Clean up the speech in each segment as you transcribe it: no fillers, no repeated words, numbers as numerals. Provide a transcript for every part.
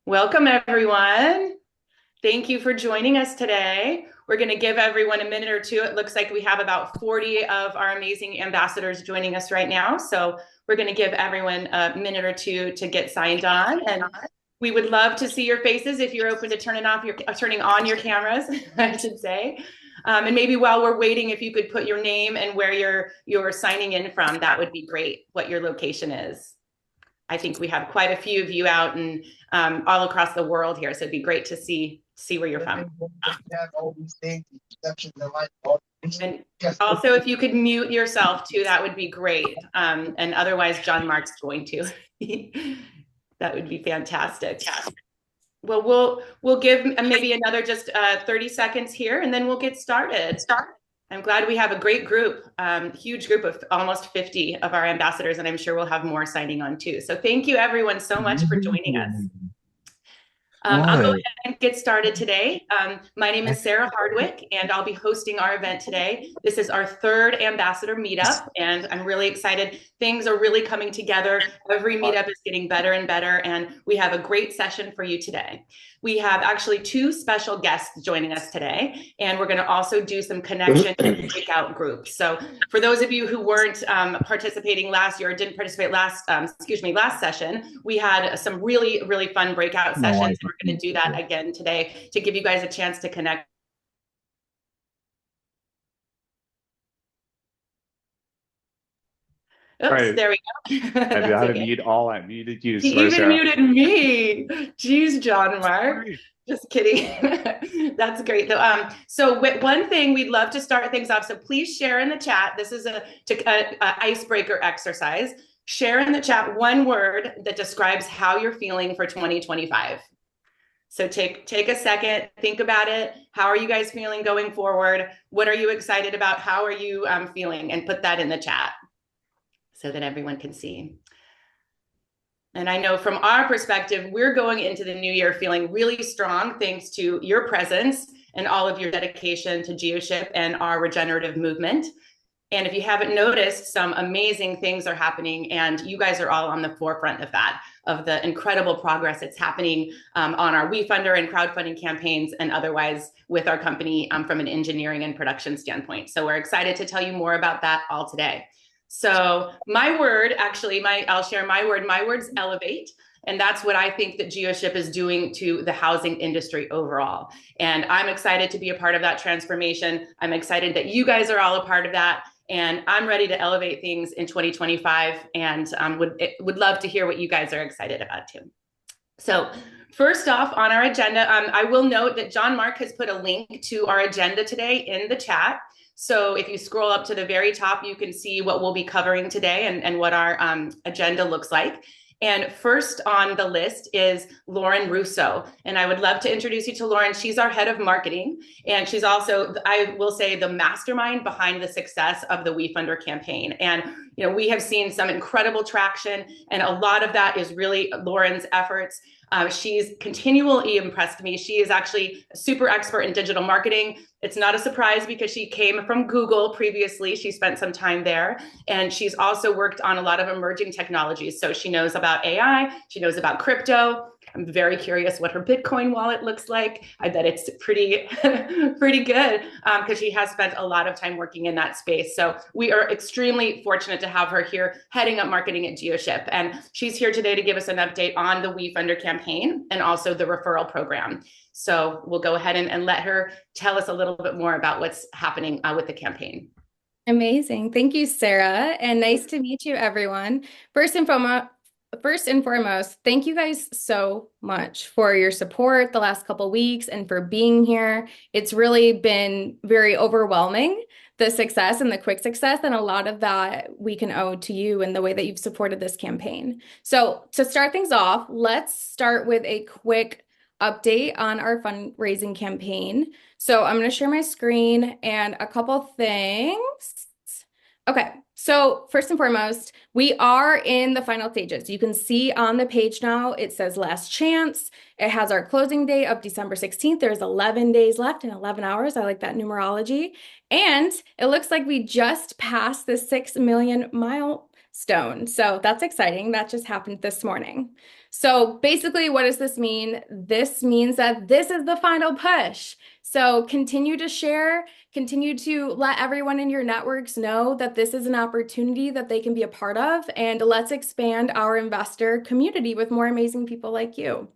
Welcome, everyone. Thank you for joining us today. We're going to give everyone a minute or two. It looks like we have about 40 of our amazing ambassadors joining us right now. So we're going to give everyone a minute or two to get signed on. And we would love to see your faces if you're open to turning on your cameras, I should say. And maybe while we're waiting, if you could put your name and where you're signing in from, that would be great, what your location is. I think we have quite a few of you out and all across the world here. So it'd be great to see where you're from. And also, if you could mute yourself too, that would be great. And otherwise, John Mark's going to. That would be fantastic. Well, we'll give maybe another just 30 seconds here, and then we'll get started. I'm glad we have a great group, huge group of almost 50 of our ambassadors, and I'm sure we'll have more signing on too. So thank you everyone so much for joining us. I'll go ahead and get started today. My name is Sarah Hardwick, and I'll be hosting our event today. This is our third ambassador meetup, and I'm really excited. Things are really coming together. Every meetup is getting better and better, and we have a great session for you today. We have actually two special guests joining us today, and we're going to also do some connection and breakout groups. So for those of you who weren't participating last year or didn't participate last session, we had some really, really fun breakout sessions. We're going to do that again today to give you guys a chance to connect. Oops, right. There we go. I had to mute all. I muted you. He even muted me. Jeez, John Mark. Just kidding. That's great. So one thing we'd love to start things off. So please share in the chat. This is a icebreaker exercise. Share in the chat one word that describes how you're feeling for 2025. So take a second, think about it. How are you guys feeling going forward? What are you excited about? How are you feeling? And put that in the chat so that everyone can see. And I know from our perspective, we're going into the new year feeling really strong thanks to your presence and all of your dedication to Geoship and our regenerative movement. And if you haven't noticed, some amazing things are happening, and you guys are all on the forefront of that, of the incredible progress that's happening on our WeFunder and crowdfunding campaigns and otherwise with our company from an engineering and production standpoint. So we're excited to tell you more about that all today. So my word, actually, I'll share my word. My word's elevate. And that's what I think that Geoship is doing to the housing industry overall. And I'm excited to be a part of that transformation. I'm excited that you guys are all a part of that. And I'm ready to elevate things in 2025 and would love to hear what you guys are excited about too. So first off on our agenda, I will note that John Mark has put a link to our agenda today in the chat. So if you scroll up to the very top, you can see what we'll be covering today and what our agenda looks like. And first on the list is Lauren Russo. And I would love to introduce you to Lauren. She's our head of marketing. And she's also, I will say, the mastermind behind the success of the WeFunder campaign. And we have seen some incredible traction. And a lot of that is really Lauren's efforts. She's continually impressed me. She is actually a super expert in digital marketing. It's not a surprise because she came from Google previously. She spent some time there. And she's also worked on a lot of emerging technologies. So she knows about AI. She knows about crypto. I'm very curious what her Bitcoin wallet looks like. I bet it's pretty good because she has spent a lot of time working in that space. So we are extremely fortunate to have her here heading up marketing at Geoship. And she's here today to give us an update on the WeFunder campaign and also the referral program. So we'll go ahead and let her tell us a little bit more about what's happening with the campaign. Amazing. Thank you, Sarah. And nice to meet you, everyone. First and foremost, thank you guys so much for your support the last couple of weeks and for being here. It's really been very overwhelming, the success and the quick success, and a lot of that we can owe to you and the way that you've supported this campaign. So to start things off, let's start with a quick update on our fundraising campaign. So I'm going to share my screen and a couple things. Okay, so first and foremost, we are in the final stages. You can see on the page now, it says last chance. It has our closing date of December 16th. There's 11 days left and 11 hours. I like that numerology. And it looks like we just passed the 6 million milestone. So that's exciting. That just happened this morning. So basically, what does this mean? This means that this is the final push. So continue to share, continue to let everyone in your networks know that this is an opportunity that they can be a part of, and let's expand our investor community with more amazing people like you.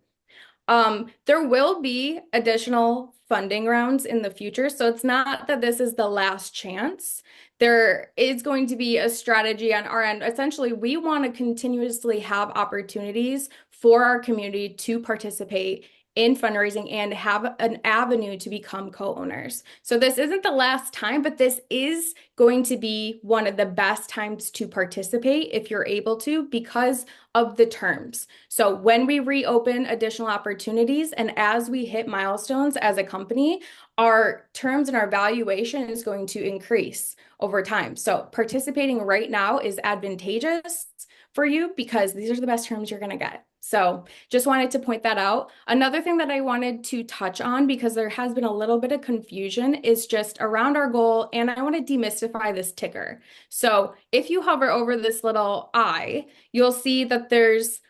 There will be additional funding rounds in the future, so it's not that this is the last chance. There is going to be a strategy on our end. Essentially, we want to continuously have opportunities for our community to participate in fundraising and have an avenue to become co-owners. So this isn't the last time, but this is going to be one of the best times to participate if you're able to, because of the terms. So when we reopen additional opportunities and as we hit milestones as a company, our terms and our valuation is going to increase over time. So participating right now is advantageous for you because these are the best terms you're going to get. So just wanted to point that out. Another thing that I wanted to touch on, because there has been a little bit of confusion, is just around our goal, and I want to demystify this ticker. So if you hover over this little I, you'll see that there's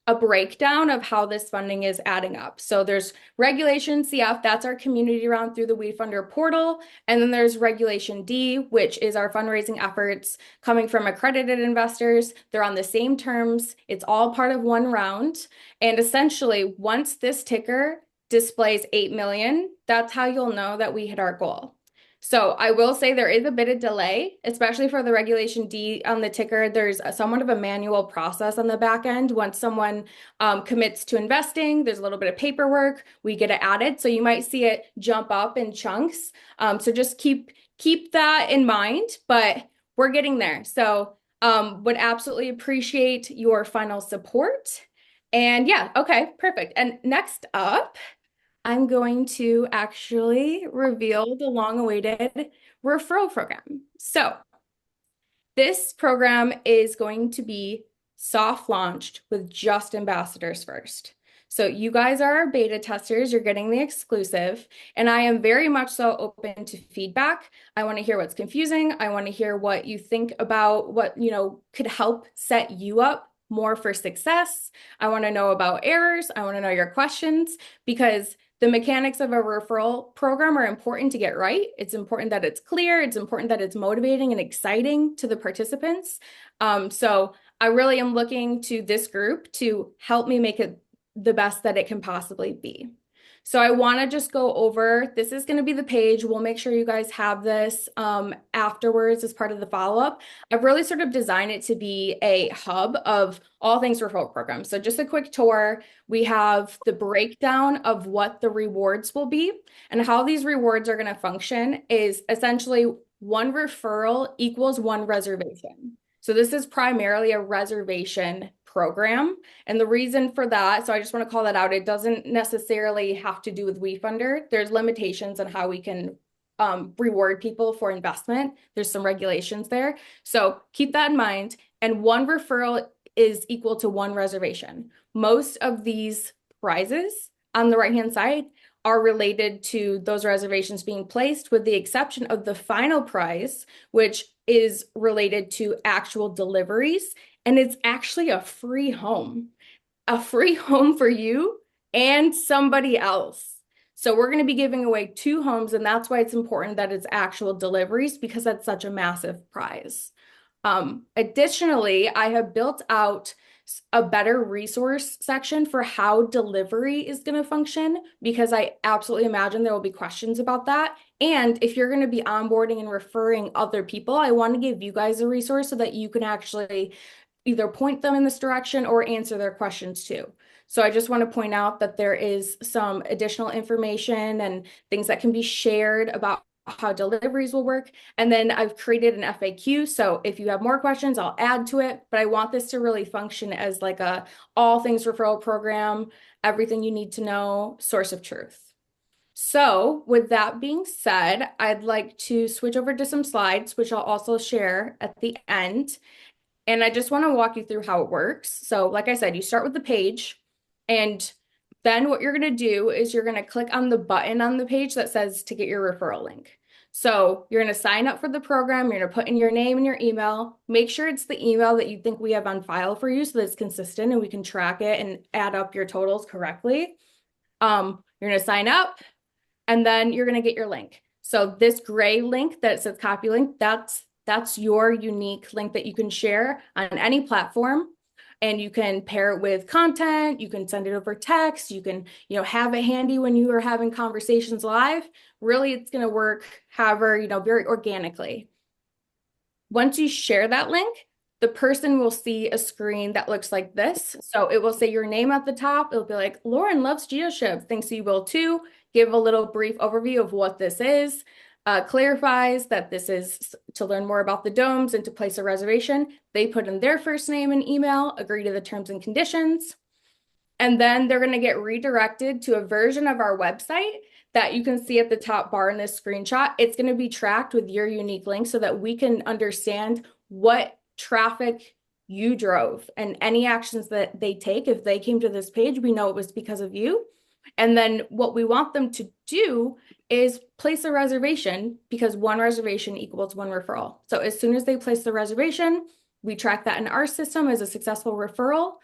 a breakdown of how this funding is adding up. So there's Regulation CF, that's our community round through the Weed Funder portal. And then there's Regulation D, which is our fundraising efforts coming from accredited investors. They're on the same terms. It's all part of one round. And essentially, once this ticker displays 8 million, that's how you'll know that we hit our goal. So I will say there is a bit of delay, especially for the Regulation D on the ticker. There's somewhat of a manual process on the back end. Once someone commits to investing, there's a little bit of paperwork. We get it added. So you might see it jump up in chunks. So just keep that in mind, but we're getting there. So would absolutely appreciate your final support. And yeah, okay, perfect. And next up, I'm going to actually reveal the long-awaited referral program. So this program is going to be soft launched with just ambassadors first. So you guys are our beta testers, you're getting the exclusive, and I am very much so open to feedback. I want to hear what's confusing. I want to hear what you think about what, could help set you up more for success. I want to know about errors. I want to know your questions, because the mechanics of a referral program are important to get right. It's important that it's clear. It's important that it's motivating and exciting to the participants. So I really am looking to this group to help me make it the best that it can possibly be. So I want to just go over, this is going to be the page. We'll make sure you guys have this afterwards as part of the follow-up. I've really sort of designed it to be a hub of all things referral programs. So just a quick tour. We have the breakdown of what the rewards will be, and how these rewards are going to function is essentially one referral equals one reservation. So this is primarily a reservation program. And the reason for that, so I just want to call that out, it doesn't necessarily have to do with WeFunder. There's limitations on how we can reward people for investment. There's some regulations there. So keep that in mind. And one referral is equal to one reservation. Most of these prizes on the right-hand side are related to those reservations being placed, with the exception of the final prize, which is related to actual deliveries. And it's actually a free home for you and somebody else. So we're going to be giving away 2 homes, and that's why it's important that it's actual deliveries, because that's such a massive prize. Additionally, I have built out a better resource section for how delivery is going to function, because I absolutely imagine there will be questions about that. And if you're going to be onboarding and referring other people, I want to give you guys a resource so that you can actually either point them in this direction or answer their questions too. So I just want to point out that there is some additional information and things that can be shared about how deliveries will work. And then I've created an FAQ. So if you have more questions, I'll add to it. But I want this to really function as like a all things referral program, everything you need to know, source of truth. So with that being said, I'd like to switch over to some slides, which I'll also share at the end. And I just want to walk you through how it works. So like I said, you start with the page, and then what you're going to do is you're going to click on the button on the page that says to get your referral link. So you're going to sign up for the program. You're going to put in your name and your email. Make sure it's the email that you think we have on file for you so that it's consistent and we can track it and add up your totals correctly. You're going to sign up and then you're going to get your link. So this gray link that says copy link, that's your unique link that you can share on any platform. And you can pair it with content. You can send it over text. You can, have it handy when you are having conversations live. Really, it's going to work however, very organically. Once you share that link, the person will see a screen that looks like this. So it will say your name at the top. It'll be like, Lauren loves Geoship. Thinks you will too. Give a little brief overview of what this is. Clarifies that this is to learn more about the domes and to place a reservation. They put in their first name and email, agree to the terms and conditions, and then they're going to get redirected to a version of our website that you can see at the top bar in this screenshot. It's going to be tracked with your unique link so that we can understand what traffic you drove and any actions that they take. If they came to this page, we know it was because of you. And then what we want them to do is place a reservation because one reservation equals one referral. So as soon as they place the reservation, we track that in our system as a successful referral.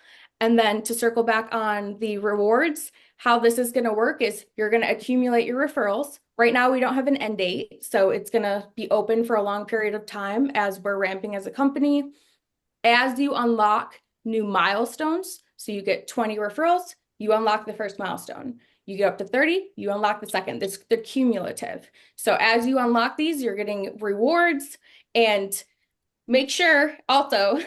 And then to circle back on the rewards, how this is going to work is you're going to accumulate your referrals. Right now, we don't have an end date, so it's going to be open for a long period of time as we're ramping as a company. As you unlock new milestones, so you get 20 referrals, you unlock the first milestone. You get up to 30, you unlock the second. They're cumulative. So as you unlock these, you're getting rewards, and make sure also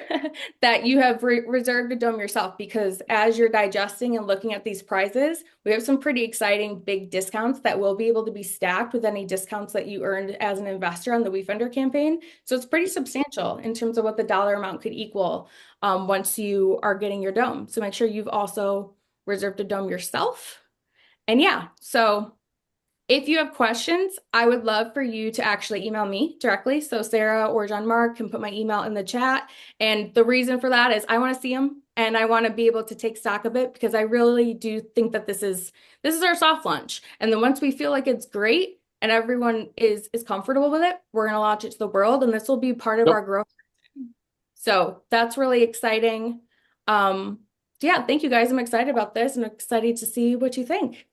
that you have reserved a dome yourself, because as you're digesting and looking at these prizes, we have some pretty exciting big discounts that will be able to be stacked with any discounts that you earned as an investor on the WeFunder campaign. So it's pretty substantial in terms of what the dollar amount could equal once you are getting your dome. So make sure you've also reserved a dome yourself. And yeah, so if you have questions, I would love for you to actually email me directly. So Sarah or John Mark can put my email in the chat. And the reason for that is I want to see them and I want to be able to take stock of it, because I really do think that this is our soft launch. And then once we feel like it's great and everyone is comfortable with it, we're going to launch it to the world, and this will be part of our growth. So that's really exciting. Yeah, thank you guys. I'm excited about this. I'm excited to see what you think.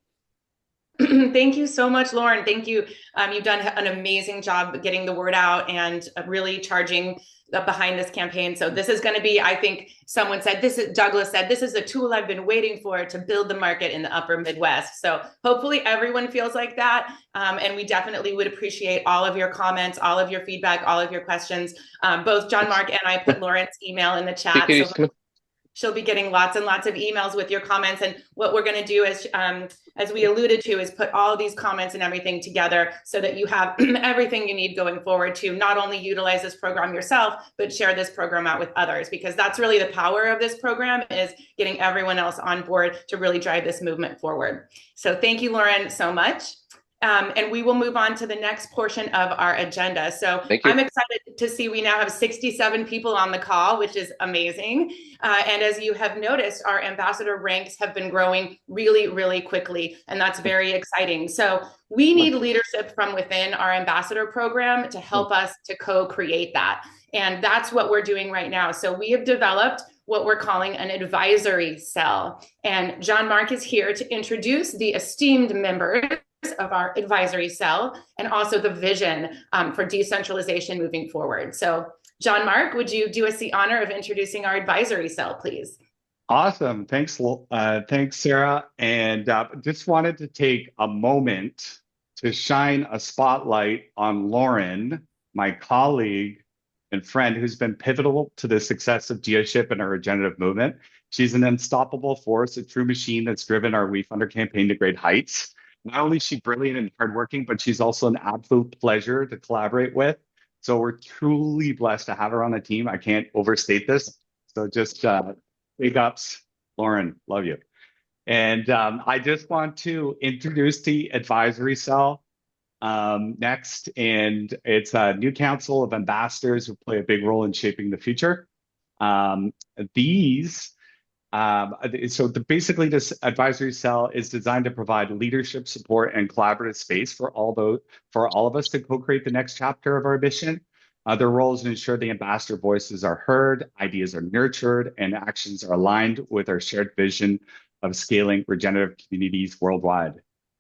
Thank you so much, Lauren. Thank you. You've done an amazing job getting the word out and really charging behind this campaign. So this is going to be, I think someone said, Douglas said, this is a tool I've been waiting for to build the market in the upper Midwest. So hopefully everyone feels like that. And we definitely would appreciate all of your comments, all of your feedback, all of your questions. Both John Mark and I put Lauren's email in the chat. So she'll be getting lots and lots of emails with your comments. And what we're going to do is, as we alluded to, is put all of these comments and everything together so that you have everything you need going forward to not only utilize this program yourself, but share this program out with others, because that's really the power of this program, is getting everyone else on board to really drive this movement forward. So thank you, Lauren, so much. And we will move on to the next portion of our agenda. So I'm excited to see we now have 67 people on the call, which is amazing. And as you have noticed, our ambassador ranks have been growing really, really quickly, and that's very exciting. So we need leadership from within our ambassador program to help us to co-create that. And that's what we're doing right now. So we have developed what we're calling an advisory cell. And John Mark is here to introduce the esteemed members of our advisory cell and also the vision for decentralization moving forward. So John Mark, would you do us the honor of introducing our advisory cell, please? Awesome. Thanks, Sarah. And just wanted to take a moment to shine a spotlight on Lauren, my colleague and friend, who's been pivotal to the success of Geoship and our regenerative movement. She's an unstoppable force, a true machine that's driven our WeFunder campaign to great heights. Not only is she brilliant and hardworking, but she's also an absolute pleasure to collaborate with. So we're truly blessed to have her on the team. I can't overstate this. So just big ups, Lauren, love you. And I just want to introduce the advisory cell next. And it's a new council of ambassadors who play a big role in shaping the future. These Basically, this advisory cell is designed to provide leadership support and collaborative space for all of us to co-create the next chapter of our mission. Their role is to ensure the ambassador voices are heard, ideas are nurtured, and actions are aligned with our shared vision of scaling regenerative communities worldwide.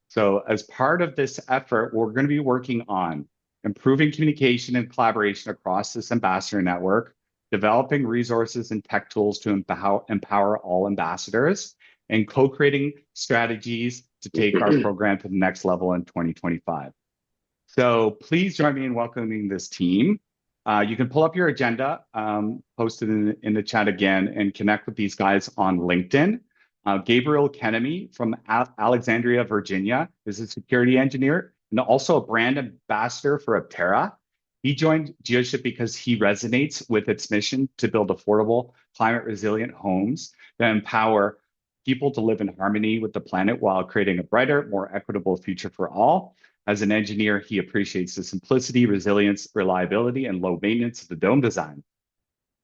So as part of this effort, we're going to be working on improving communication and collaboration across this ambassador network, developing resources and tech tools to empower all ambassadors, and co-creating strategies to take our program to the next level in 2025. So please join me in welcoming this team. You can pull up your agenda, posted in the chat again, and connect with these guys on LinkedIn. Gabriel Kenemy from Alexandria, Virginia, is a security engineer and also a brand ambassador for Aptera. He joined Geoship because he resonates with its mission to build affordable, climate-resilient homes that empower people to live in harmony with the planet while creating a brighter, more equitable future for all. As an engineer, he appreciates the simplicity, resilience, reliability, and low maintenance of the dome design.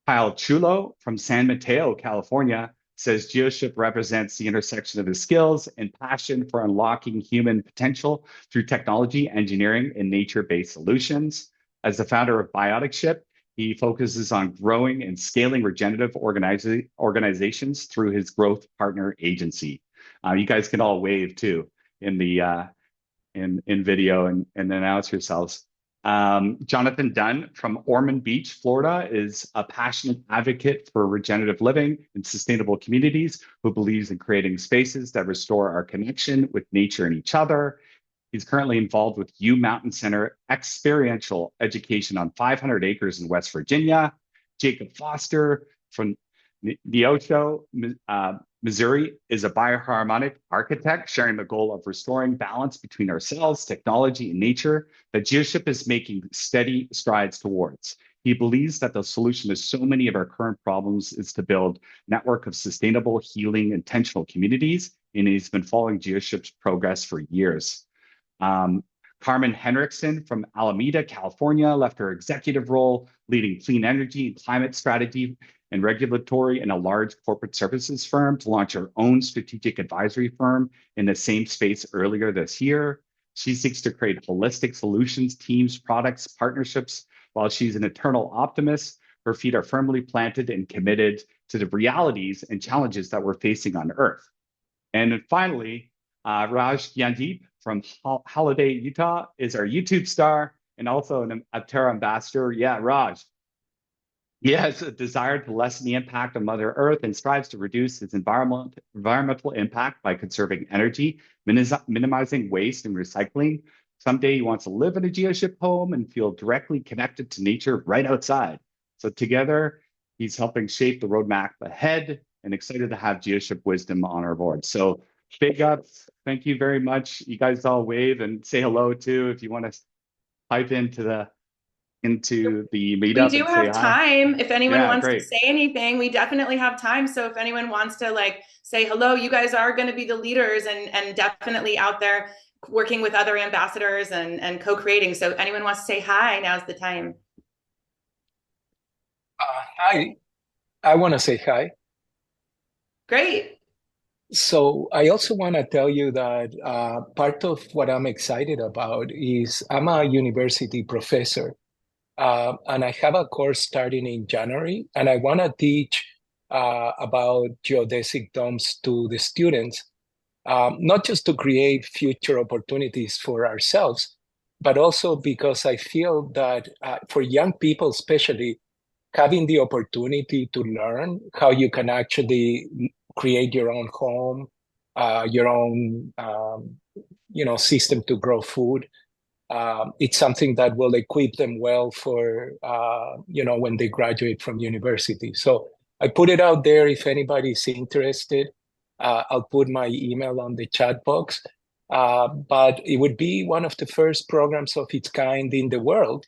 Kyle Chulo from San Mateo, California, says Geoship represents the intersection of his skills and passion for unlocking human potential through technology, engineering, and nature-based solutions. As the founder of Biotic Ship, he focuses on growing and scaling regenerative organizations through his growth partner agency. You guys can all wave too in the in video and announce yourselves. Jonathan Dunn from Ormond Beach, Florida, is a passionate advocate for regenerative living and sustainable communities who believes in creating spaces that restore our connection with nature and each other. He's currently involved with U Mountain Center experiential education on 500 acres in West Virginia. Jacob Foster from Neosho, Missouri, is a bioharmonic architect sharing the goal of restoring balance between ourselves, technology, and nature that Geoship is making steady strides towards. He believes that the solution to so many of our current problems is to build a network of sustainable, healing, intentional communities, and he's been following Geoship's progress for years. Carmen Henriksen from Alameda, California, left her executive role leading clean energy and climate strategy and regulatory in a large corporate services firm to launch her own strategic advisory firm in the same space earlier this year. She seeks to create holistic solutions, teams, products, partnerships. While she's an eternal optimist, her feet are firmly planted and committed to the realities and challenges that we're facing on Earth. And then finally, Raj Yandeep from Holiday, Utah, is our YouTube star and also an Aptera ambassador. Yeah, Raj. He has a desire to lessen the impact on Mother Earth and strives to reduce its environmental impact by conserving energy, minimizing waste and recycling. Someday he wants to live in a Geoship home and feel directly connected to nature right outside. So together, he's helping shape the roadmap ahead and excited to have Geoship wisdom on our board. So big ups. Thank you very much. You guys all wave and say hello too if you want to type into the meetup. We do have time. If anyone wants great. to say anything, we definitely have time. So if anyone wants to say hello, you guys are going to be the leaders and definitely out there working with other ambassadors and co-creating. So if anyone wants to say hi, now's the time. Hi, I want to say hi. Great. So I also want to tell you that part of what I'm excited about is I'm a university professor. And I have a course starting in January, and I want to teach about geodesic domes to the students, not just to create future opportunities for ourselves, but also because I feel that for young people, especially, having the opportunity to learn how you can actually create your own home, your own system to grow food. It's something that will equip them well for, when they graduate from university. So I put it out there if anybody's interested. I'll put my email on the chat box. But it would be one of the first programs of its kind in the world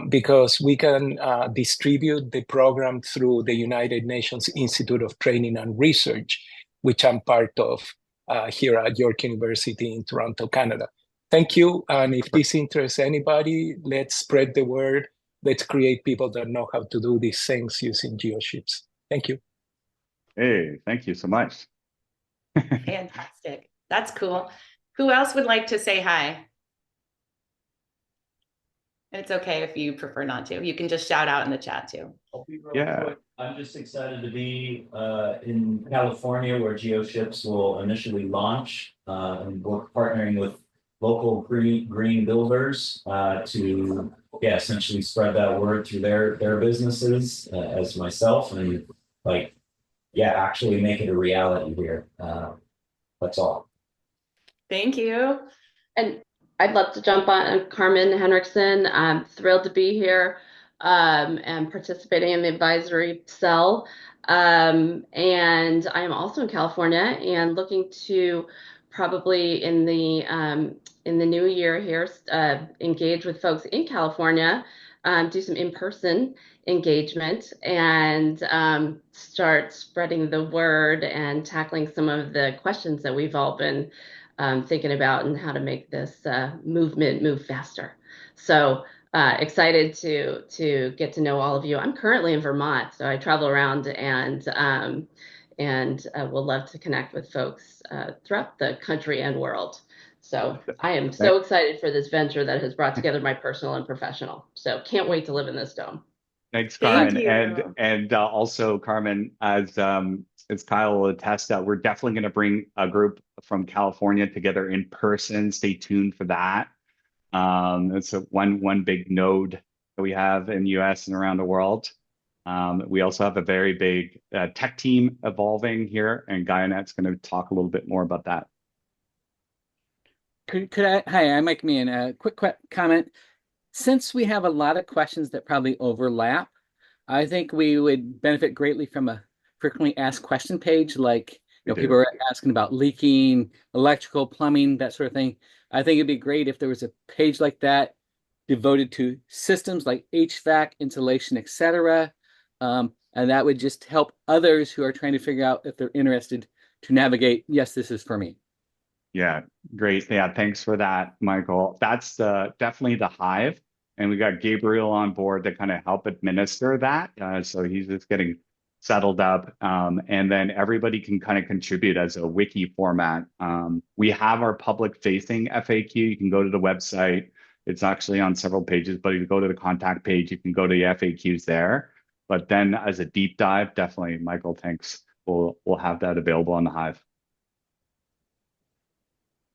because we can distribute the program through the United Nations Institute of Training and Research, which I'm part of here at York University in Toronto, Canada. Thank you. And if this interests anybody, let's spread the word. Let's create people that know how to do these things using geoships. Thank you. Hey, thank you so much. Fantastic. That's cool. Who else would like to say hi? It's okay if you prefer not to. You can just shout out in the chat too. I'll be real Yeah. quick. I'm just excited to be in California where Geoships will initially launch, and we're partnering with local green builders to essentially spread that word through their businesses as myself and actually make it a reality here. That's all. Thank you. And I'd love to jump on. Carmen Henriksen. I'm thrilled to be here and participating in the advisory cell. And I'm also in California and looking to probably in the new year here engage with folks in California, do some in-person engagement and start spreading the word and tackling some of the questions that we've all been thinking about and how to make this movement move faster. So excited to get to know all of you. I'm currently in Vermont, so I travel around and will love to connect with folks throughout the country and world. So I am so excited for this venture that has brought together my personal and professional. So can't wait to live in this dome. Thanks, Carmen. Thank you. And also, Carmen, as Kyle will attest, that we're definitely going to bring a group from California together in person. Stay tuned for that. It's one big node that we have in the US and around the world. We also have a very big tech team evolving here, and GaiaNet's going to talk a little bit more about that. Hi, I'm Mike Meehan. A quick comment. Since we have a lot of questions that probably overlap, I think we would benefit greatly from a frequently asked question page, like people are asking about leaking, electrical, plumbing, that sort of thing. I think it'd be great if there was a page like that devoted to systems like HVAC, insulation, etc. And that would just help others who are trying to figure out if they're interested to navigate, yes, this is for me. Yeah, great. Yeah, thanks for that, Michael. That's definitely the Hive. And we got Gabriel on board to kind of help administer that. So he's just getting settled up. And then everybody can kind of contribute as a wiki format. We have our public facing FAQ. You can go to the website. It's actually on several pages, but if you go to the contact page, you can go to the FAQs there. But then as a deep dive, definitely, Michael, thanks. We'll have that available on the Hive.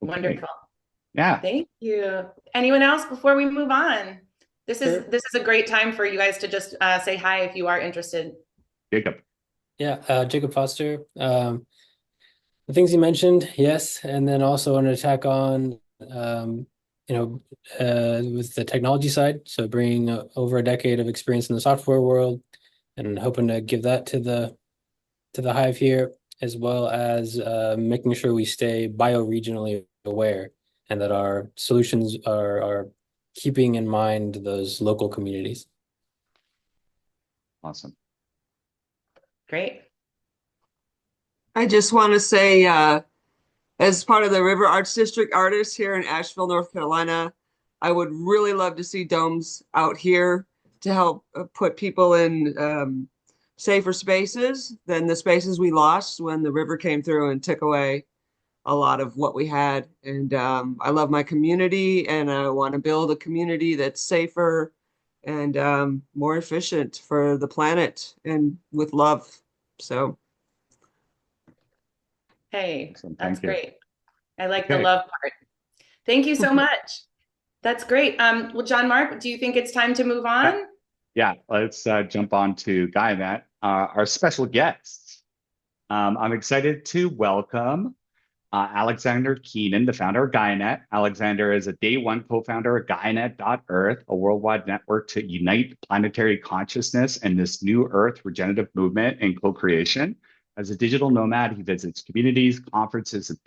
Wonderful. Yeah. Thank you. Anyone else before we move on? This is a great time for you guys to just say hi if you are interested. Jacob. Yeah, Jacob Foster. The things you mentioned, yes, and then also want to tack on, with the technology side. So bringing over a decade of experience in the software world, and hoping to give that to the Hive here, as well as making sure we stay bioregionally aware and that our solutions are keeping in mind those local communities. Awesome. Great. I just want to say, as part of the River Arts District artists here in Asheville, North Carolina, I would really love to see domes out here to help put people in safer spaces than the spaces we lost when the river came through and took away a lot of what we had. And I love my community, and I want to build a community that's safer and more efficient for the planet and with love. So. Hey, Excellent. that's Thank you. great. I like the love part. Thank you so much. That's great. Well, John Mark, do you think it's time to move on? Yeah, let's jump on to GaiaNet, our special guests. I'm excited to welcome Alexander Keenan, the founder of GaiaNet. Alexander is a day one co-founder of GaiaNet.Earth, a worldwide network to unite planetary consciousness and this new Earth regenerative movement and co-creation. As a digital nomad, he visits communities, conferences, and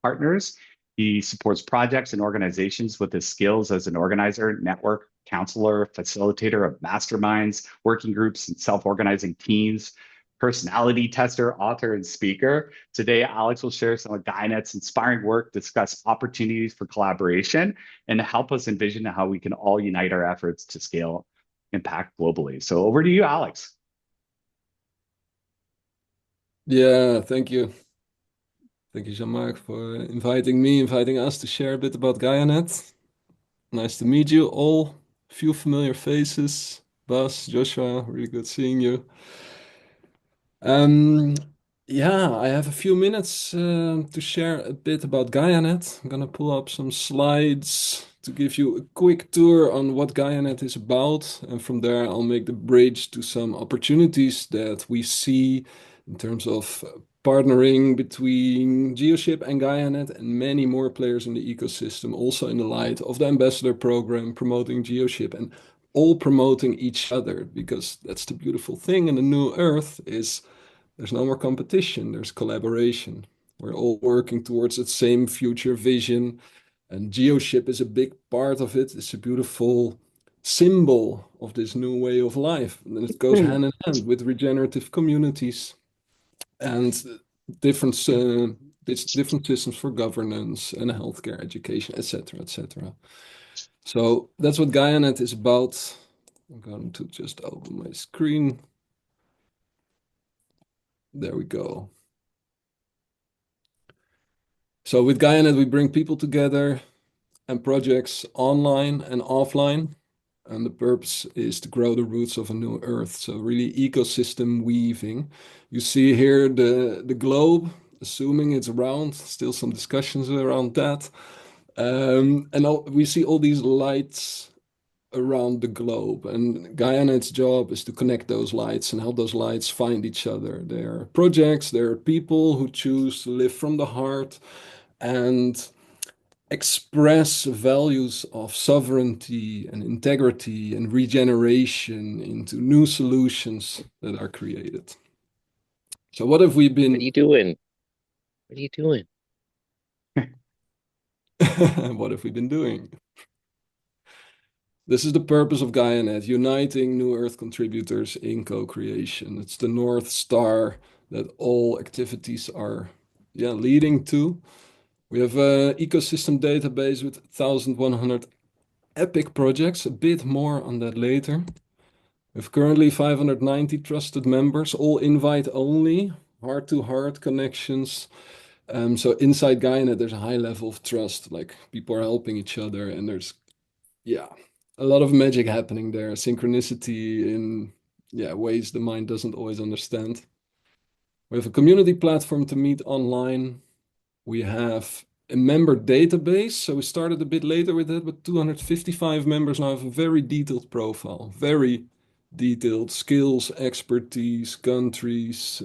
partners. He supports projects and organizations with his skills as an organizer, network, counselor, facilitator of masterminds, working groups, and self-organizing teams, personality tester, author, and speaker. Today, Alex will share some of GaiaNet's inspiring work, discuss opportunities for collaboration, and help us envision how we can all unite our efforts to scale impact globally. So over to you, Alex. Yeah, thank you. Thank you, Jean-Marc, for inviting me, inviting us to share a bit about GaiaNet. Nice to meet you all. Few familiar faces. Bas, Joshua, really good seeing you. Um, yeah, I have a few minutes to share a bit about GaiaNet. I'm gonna pull up some slides to give you a quick tour on what GaiaNet is about, and from there I'll make the bridge to some opportunities that we see in terms of partnering between Geoship and GaiaNet and many more players in the ecosystem, also in the light of the ambassador program promoting Geoship and all promoting each other, because that's the beautiful thing in the new Earth is there's no more competition, there's collaboration. We're all working towards that same future vision, and Geoship is a big part of it. It's a beautiful symbol of this new way of life. And it goes hand in hand with regenerative communities and different different systems for governance and healthcare, education, etc., etc. So that's what GaiaNet is about. I'm going to just open my screen. There we go. So with GaiaNet, we bring people together and projects online and offline. And the purpose is to grow the roots of a new Earth. So really ecosystem weaving. You see here the globe, assuming it's round, still some discussions around that. We see all these lights around the globe. And GaiaNet's job is to connect those lights and help those lights find each other. There are projects, there are people who choose to live from the heart and express values of sovereignty and integrity and regeneration into new solutions that are created. So what have we been? What are you doing? What are you doing? What have we been doing? This is the purpose of GaiaNet, uniting New Earth contributors in co-creation. It's the North Star that all activities are leading to. We have an ecosystem database with 1,100 epic projects, a bit more on that later. We have currently 590 trusted members, all invite only, heart-to-heart connections. So inside GaiaNet, there's a high level of trust, like people are helping each other, and there's, a lot of magic happening there, synchronicity in, ways the mind doesn't always understand. We have a community platform to meet online. We have a member database. So we started a bit later with that, but 255 members now have a very detailed profile, very detailed skills, expertise, countries,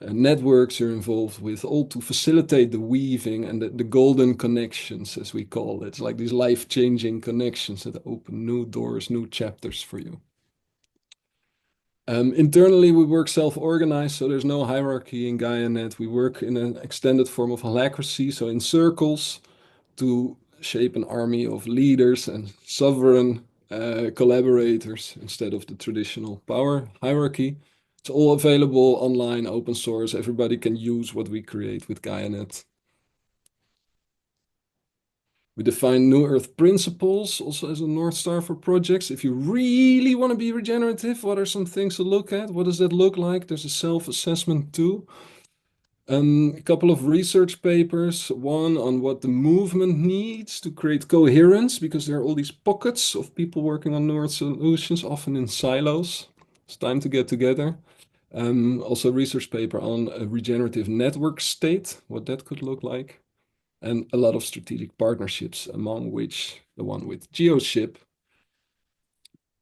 networks are involved with, all to facilitate the weaving and the golden connections, as we call it. It's like these life-changing connections that open new doors, new chapters for you. Internally, we work self-organized, so there's no hierarchy in GaiaNet. We work in an extended form of holacracy, so in circles, to shape an army of leaders and sovereign collaborators instead of the traditional power hierarchy. It's all available online, open source. Everybody can use what we create with GaiaNet. We define New Earth principles also as a North Star for projects. If you really want to be regenerative, what are some things to look at? What does that look like? There's a self-assessment too. A couple of research papers, one on what the movement needs to create coherence, because there are all these pockets of people working on New Earth solutions, often in silos. It's time to get together. Also a research paper on a regenerative network state, what that could look like. And a lot of strategic partnerships, among which the one with Geoship.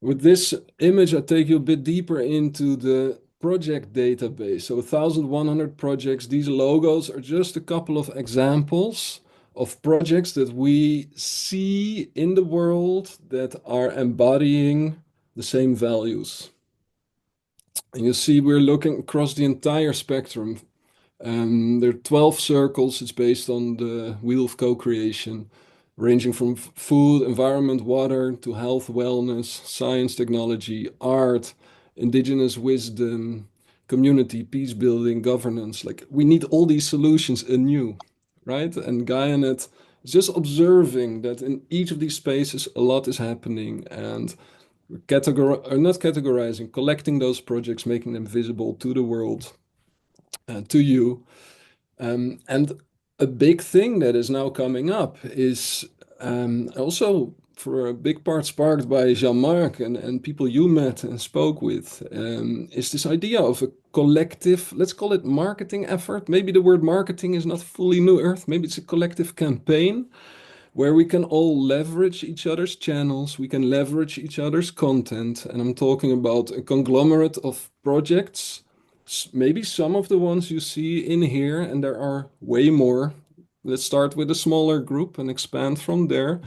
With this image, I take you a bit deeper into the project database. So 1,100 projects. These logos are just a couple of examples of projects that we see in the world that are embodying the same values. And you see we're looking across the entire spectrum. There are 12 circles. It's based on the wheel of co-creation, ranging from food, environment, water, to health, wellness, science, technology, art, indigenous wisdom, community, peace building, governance. Like we need all these solutions anew, right? And GaiaNet is just observing that in each of these spaces, a lot is happening, and we're not categorizing, collecting those projects, making them visible to the world. to you. And a big thing that is now coming up is also for a big part sparked by Jean-Marc and people you met and spoke with, is this idea of a collective, let's call it marketing effort. Maybe the word marketing is not fully New Earth. Maybe it's a collective campaign where we can all leverage each other's channels, we can leverage each other's content. And I'm talking about a conglomerate of projects, maybe some of the ones you see in here, and there are way more. Let's start with a smaller group and expand from there.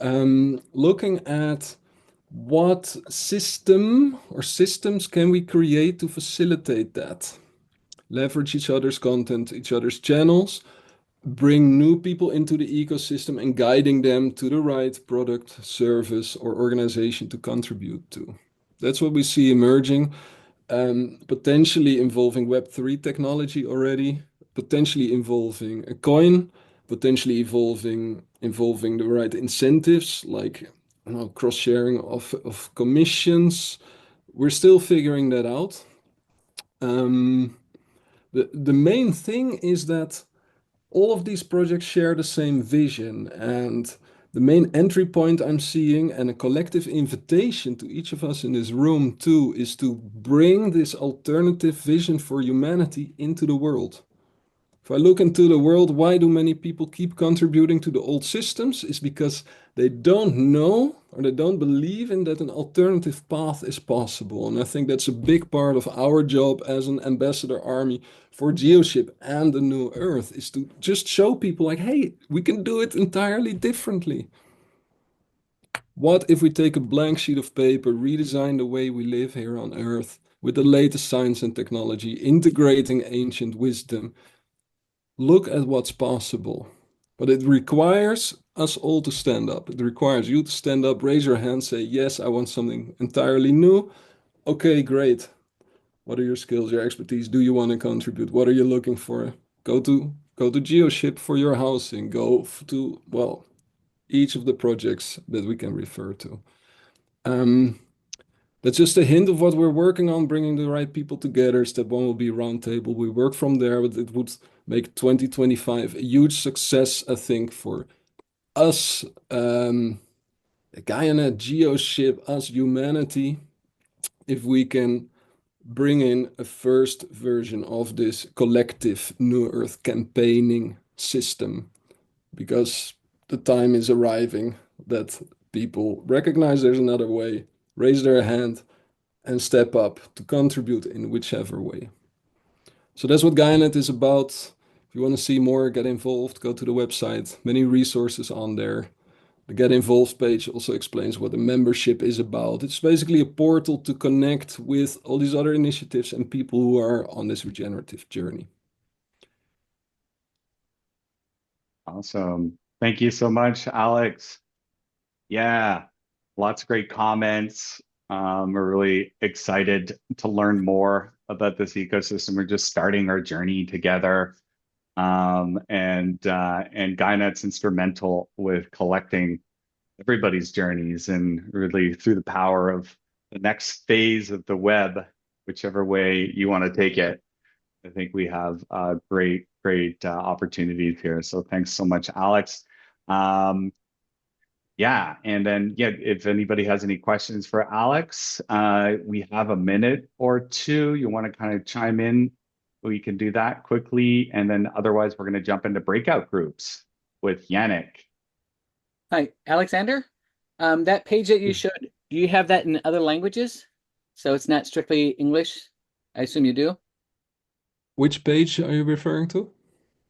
Looking at what system or systems can we create to facilitate that? Leverage each other's content, each other's channels, bring new people into the ecosystem and guiding them to the right product, service, or organization to contribute to. That's what we see emerging, potentially involving Web3 technology already, potentially involving a coin, potentially involving the right incentives like cross-sharing of commissions. We're still figuring that out. The main thing is that all of these projects share the same vision, and the main entry point I'm seeing and a collective invitation to each of us in this room too is to bring this alternative vision for humanity into the world. If I look into the world, why do many people keep contributing to the old systems? Is because they don't know or they don't believe in that an alternative path is possible. And I think that's a big part of our job as an ambassador army for Geoship and the New Earth is to just show people like, hey, we can do it entirely differently. What if we take a blank sheet of paper, redesign the way we live here on Earth with the latest science and technology, integrating ancient wisdom? Look at what's possible. But it requires us all to stand up. It requires you to stand up, raise your hand, say, yes, I want something entirely new. Okay, great. What are your skills, your expertise? Do you want to contribute? What are you looking for? Go to Geoship for your housing. Go to, well, each of the projects that we can refer to. That's just a hint of what we're working on, bringing the right people together. Step one will be roundtable. We work from there, but it would make 2025 a huge success, I think, for us, Guyana, Geoship, us humanity, if we can bring in a first version of this collective New Earth campaigning system, because the time is arriving that people recognize there's another way, raise their hand, and step up to contribute in whichever way. So that's what Guynet is about. If you want to see more, get involved, go to the website. Many resources on there. The Get Involved page also explains what the membership is about. It's basically a portal to connect with all these other initiatives and people who are on this regenerative journey. Awesome. Thank you so much, Alex. Yeah, lots of great comments. We're really excited to learn more about this ecosystem. We're just starting our journey together. And Gynet's instrumental with collecting everybody's journeys and really through the power of the next phase of the web, whichever way you want to take it. I think we have great opportunities here. So thanks so much, Alex. Yeah, and then if anybody has any questions for Alex, we have a minute or two. You want to kind of chime in, we can do that quickly, and then otherwise we're going to jump into breakout groups with Yannick. Hi, Alexander. That page that you showed, do you have that in other languages? So it's not strictly English? I assume you do. Which page are you referring to?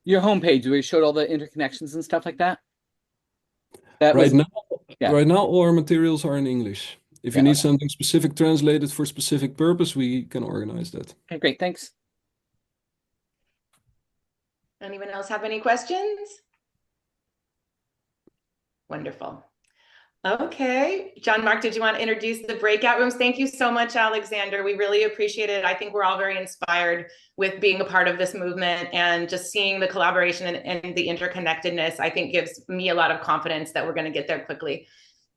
Your homepage where you showed all the interconnections and stuff like that. Right now, all our materials are in English. If you need something specific translated for a specific purpose, we can organize that. Okay, great. Thanks. Anyone else have any questions? Wonderful. Okay, Jean-Marc, did you want to introduce the breakout rooms? Thank you so much, Alexander. We really appreciate it. I think we're all very inspired with being a part of this movement, and just seeing the collaboration and the interconnectedness, I think gives me a lot of confidence that we're going to get there quickly.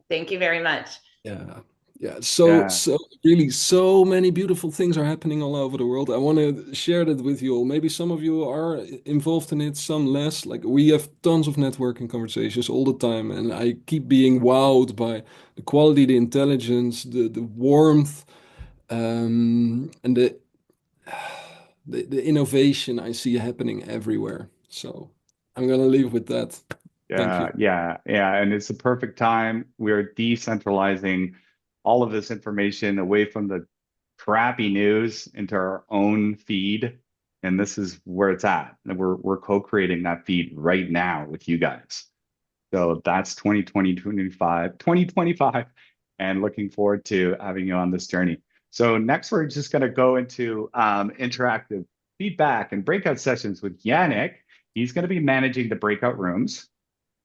Thank you very much. Yeah, Yeah, Yeah. so really, so many beautiful things are happening all over the world. I want to share that with you all. Maybe some of you are involved in it, some less. Like we have tons of networking conversations all the time, and I keep being wowed by the quality, the intelligence, the warmth, and the innovation I see happening everywhere. So I'm gonna leave with that. Thank Yeah, you. yeah, yeah. And it's the perfect time. We're decentralizing all of this information away from the crappy news into our own feed. And this is where it's at. And we're co-creating that feed right now with you guys. So that's 2020, 2025, and looking forward to having you on this journey. So next, we're just going to go into interactive feedback and breakout sessions with Yannick. He's going to be managing the breakout rooms.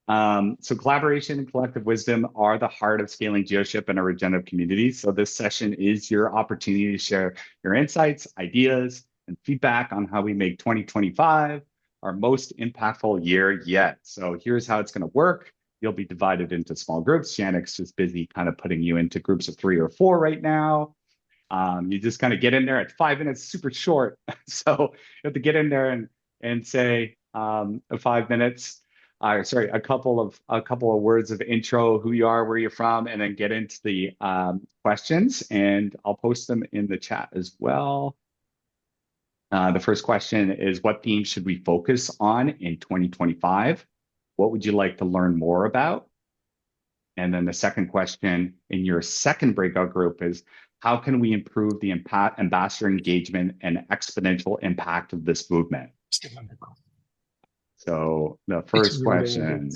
So collaboration and collective wisdom are the heart of scaling Geoship and our regenerative communities. So this session is your opportunity to share your insights, ideas, and feedback on how we make 2025 our most impactful year yet. So here's how it's going to work. You'll be divided into small groups. Yannick's just busy kind of putting you into groups of 3 or 4 right now. You just kind of get in there at 5 minutes, super short. So you have to get in there and say 5 minutes. Sorry, a couple of words of intro, who you are, where you're from, and then get into the questions. And I'll post them in the chat as well. The first question is, what themes should we focus on in 2025? What would you like to learn more about? And then the second question in your second breakout group is, how can we improve the ambassador engagement and exponential impact of this movement? So the first question,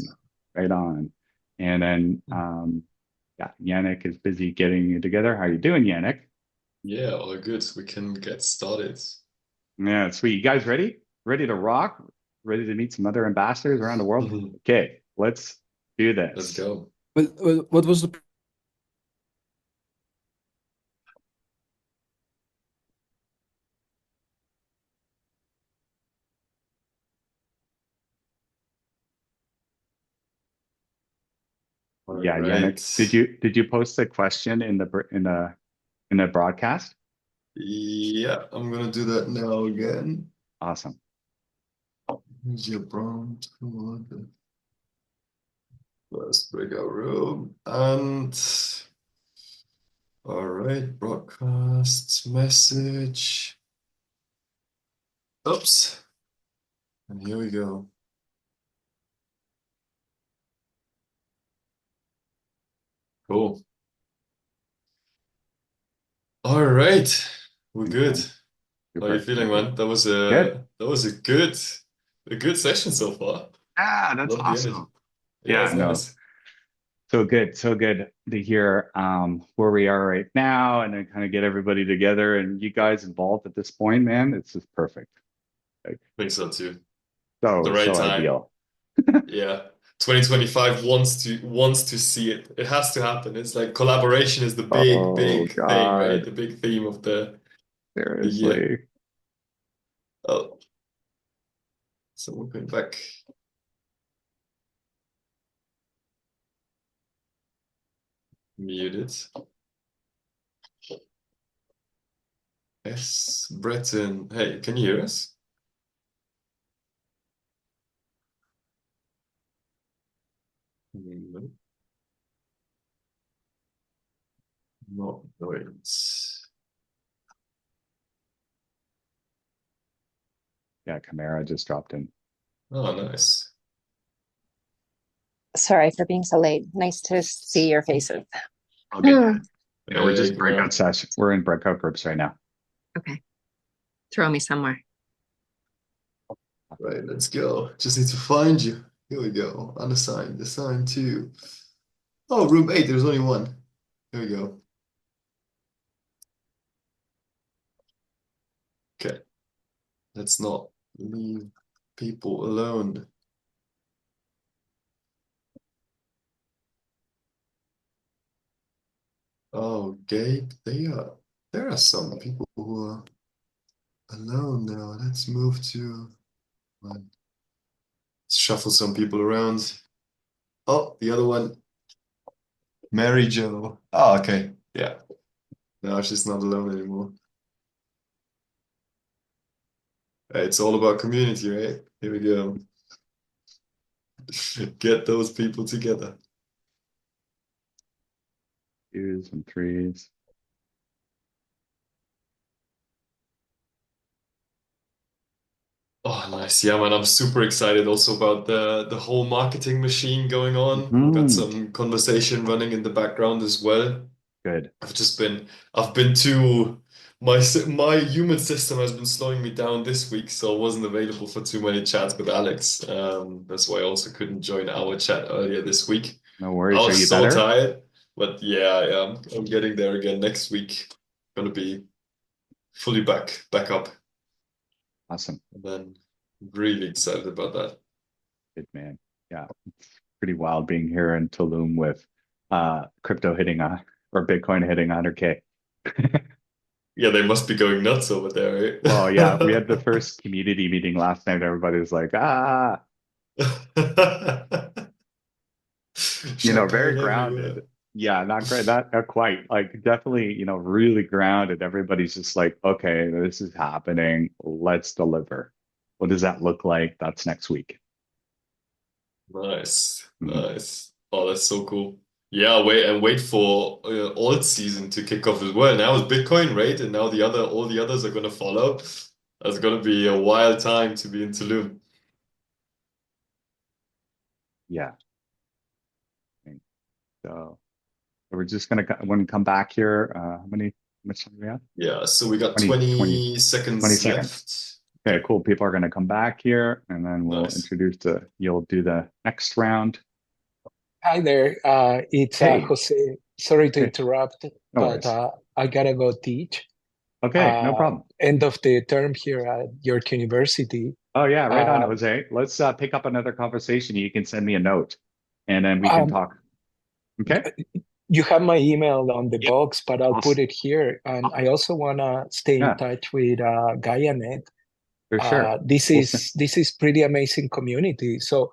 right on. And then, yeah, Yannick is busy getting you together. How are you doing, Yannick? Yeah, all good. We can get started. Yeah, sweet. You guys ready? Ready to rock? Ready to meet some other ambassadors around the world? Okay, let's do this. Let's go. What was the All Yeah, right. Yannick, did you post the question in the broadcast? Yeah, I'm gonna do that now again. Awesome. Here's your prompt. First breakout room. And all right, broadcast message. Oops. And here we go. Cool. All right, we're good. How are you feeling, man? That was Good. a good session so far. Ah, that's Love the energy. awesome. Yeah, Yeah, it's no, nice. so good to hear where we are right now, and then kind of get everybody together and you guys involved at this point, man. It's just perfect. Like, Think so too. so The right time. ideal. Yeah. 2025 wants to see it. It has to happen. It's like collaboration is the Oh big thing, right? God, The big theme of the year. seriously. Oh, so we're going back. Muted. Yes, Breton. Hey, can you hear us? No. Not noise. Yeah, Chimera just dropped in. Oh, nice. Sorry for being so late. Nice to see your faces. Okay. Yeah, we're Hey, just breakout Chimera. session. We're in breakout groups right now. Okay. Throw me somewhere. Right, let's go. Just need to find you. Here we go. Unassigned. Assigned to. Oh, room 8. There's only one. Here we go. Okay. Let's not leave people alone. Oh, Gabe, there are some people who are alone now. Let's move to let's shuffle some people around. Oh, the other one. Mary Jo. Oh, okay. Yeah. Now she's not alone anymore. It's all about community, right? Here we go. Get those people together. 2s and 3s. Oh, nice. Yeah, man, I'm super excited also about the whole marketing machine going on. Got Mhm. some conversation running in the background as well. Good. I've been too my human system has been slowing me down this week, so I wasn't available for too many chats with Alex. That's why I also couldn't join our chat earlier this week. No I worries. Are was you so better? tired, but yeah, I'm getting there again next week. Gonna be fully back up, Awesome. and then really excited about that. Good man. Yeah. It's pretty wild being here in Tulum with crypto hitting or Bitcoin hitting 100K. Yeah, they must be going nuts over there, Well, yeah, we had the right? first community meeting last night. Everybody was like, ah, very Champagne grounded. everywhere. Yeah, not great. Not quite. Like, definitely, really grounded. Everybody's just like, okay, this is happening. Let's deliver. What does that look like? That's next week. Nice, Mhm. nice. Oh, that's so cool. Yeah, wait for alt season to kick off as well. Now it's Bitcoin, right? And now all the others are gonna follow. That's gonna be a wild time to be in Tulum. Yeah. So we're just gonna when we come back here. How much time do we have? Yeah, so we got 20, 20 20 seconds seconds. left. Okay, Okay, cool. People are going to come back here and then we'll nice. introduce you'll do the next round. Hi there. It's Hey, Jose. Sorry to hey, interrupt, no but worries. I gotta go teach. Okay, no problem. End of the term here at York University. Oh yeah, right on, Uh, Jose. Let's pick up another conversation. You can send me a note and then we can um, talk. Okay? you have my email on the Yep. box, but I'll put Awesome. it here. And I also wanna stay in Yeah, touch with GaiaNet. for sure. This We'll is this is pretty amazing community. So,